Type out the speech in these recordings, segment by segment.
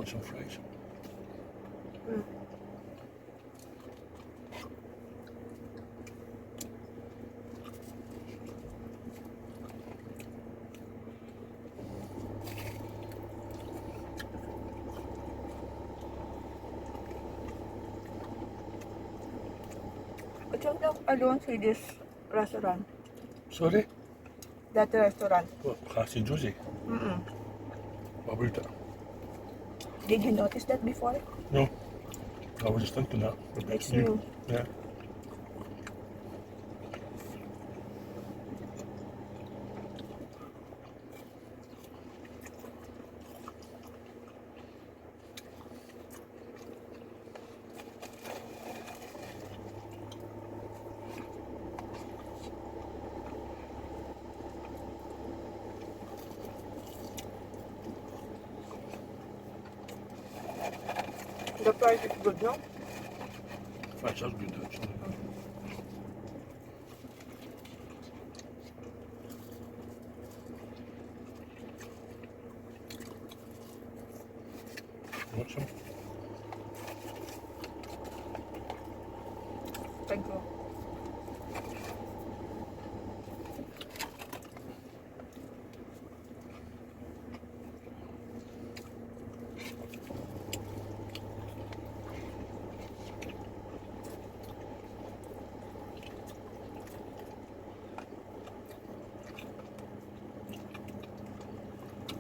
some fries. Mm. I think I don't see this restaurant. Sorry? That restaurant. What, Classy Josie? Mm-mm. What about it? Did you notice that before? No. I was just thinking that. It's new. Yeah. The price is good, no? Fries are good actually. Want some? Thank you.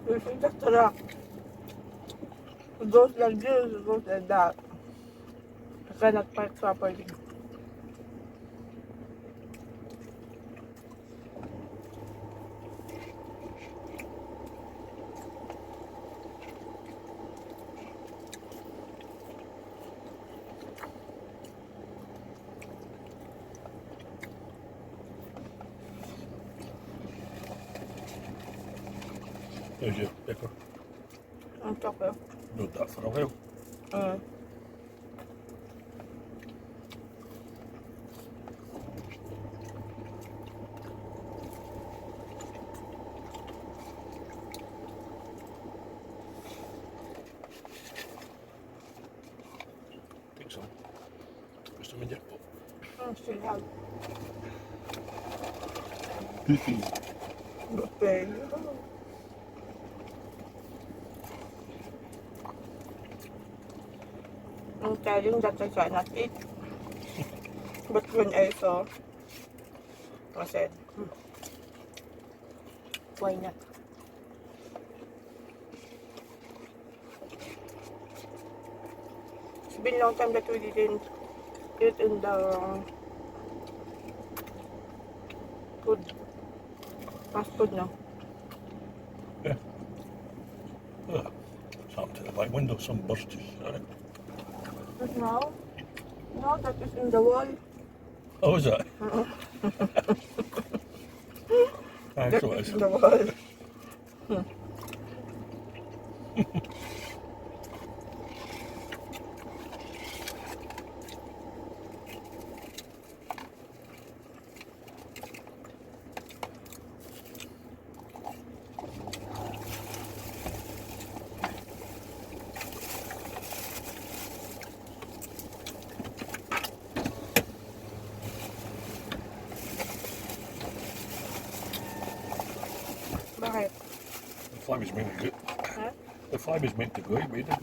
You see the truck. It goes like this, it goes like that. I cannot park properly. There's your pepper. On top of. Not that for a while. Mm. Take some. Put some in your pot. Still have Buffet. buffet. I'm telling that I cannot eat. But when I saw, I said, why not? It's been a long time that we didn't eat in the food, fast food now. Yeah. Ugh. Something to the back window, some bursts. Alright. But now, no, that is in the wall. Oh, is that? That That's what it is is. in the wall. Bakit? The fly was meant to go. Ha? The fly was meant to go away, didn't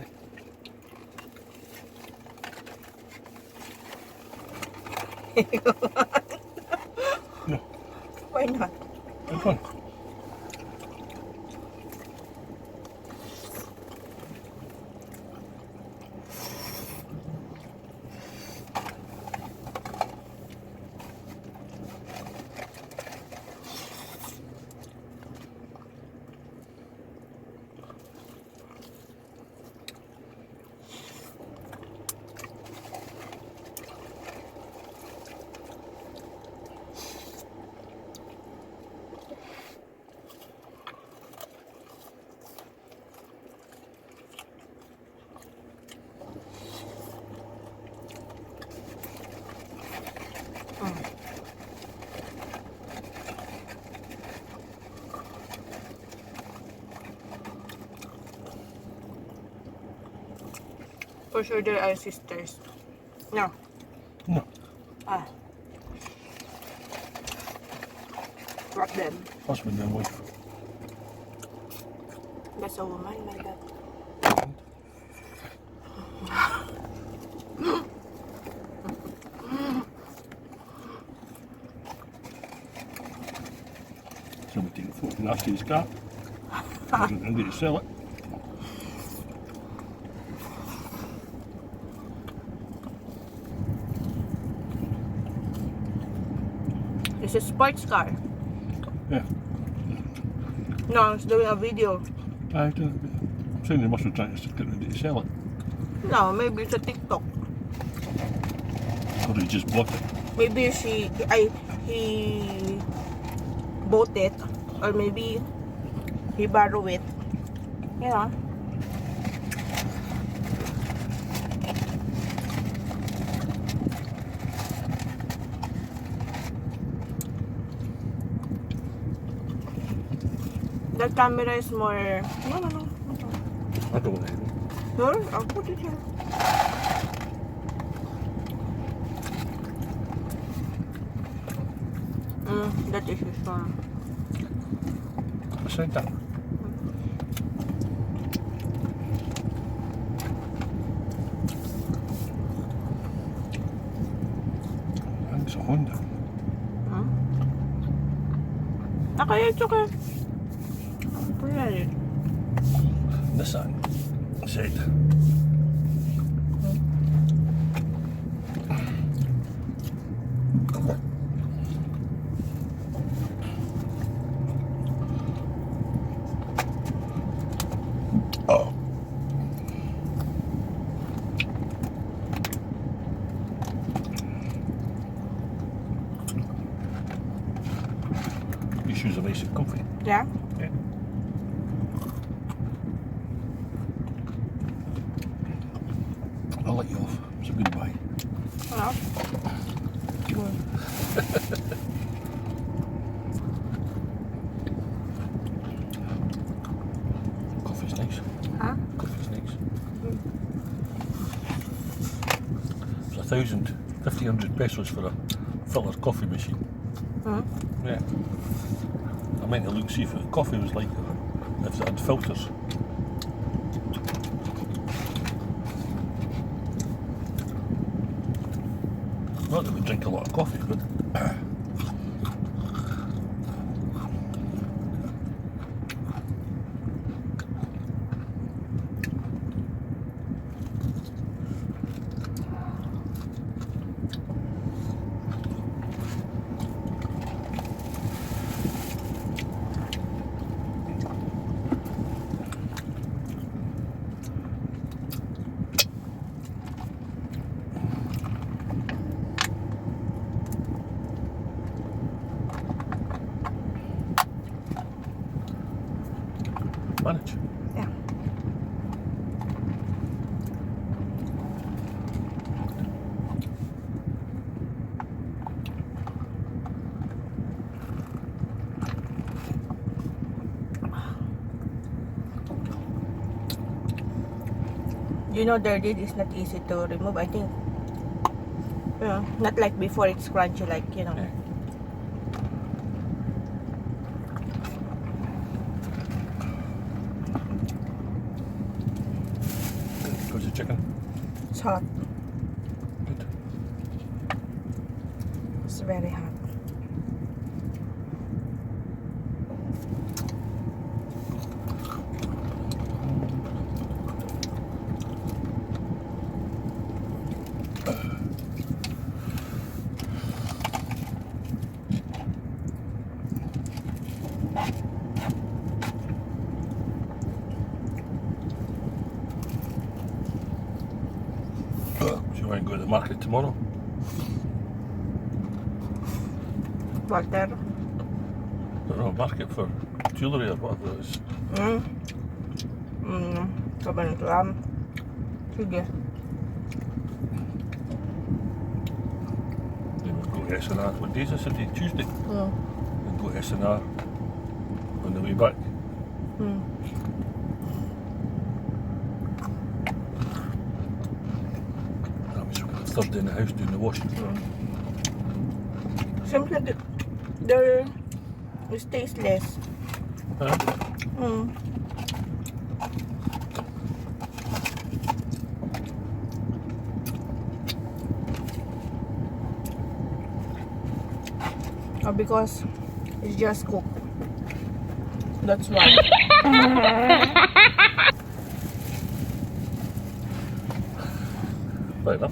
it? No. Why not? Which one? For sure they are sisters. No. No, Ah. What them? husband and wife. That's a woman, my dad. Somebody take a photo of his car and get to sell it. It's a sports car. Yeah. No, it's doing a video. I'm saying they must be trying to get ready to sell it. No, maybe it's a TikTok. Or he just bought it. Maybe he bought it, or maybe he borrowed it. You know. The camera is more. No. I don't want anything. Sure, I'll put it here. That is his one. I said that. I think it's a Honda. Okay, it's okay. Put it. Nissan said. Oh. These shoes are nice and comfy. Yeah. Yeah. I'll let you off. It's a good buy. Hello. Coffee's nice. Huh? Coffee's nice. It's 1,500 pesos for a filter coffee machine. Yeah. I meant to look see if the coffee was like if it had filters. Not that we drink a lot of coffee, but manage. Yeah. You know, their lid is not easy to remove, I think. Yeah, not like before it's crunchy, like, you know. Yeah. Goes the chicken. It's hot. Good. It's very hot. So you want to go to the market tomorrow? Water. Don't know, market for jewellery or whatever it is. Sabi ng tulam. Sige. Then we'll go to S&R. What day is this? Tuesday. We'll go to S&R on the way back. Thursday in the house doing the washing. Siyempre, there is tasteless. Huh? Because it's just cooked. That's why. Right enough.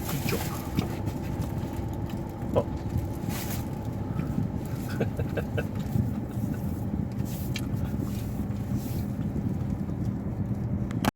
Good job. Oh.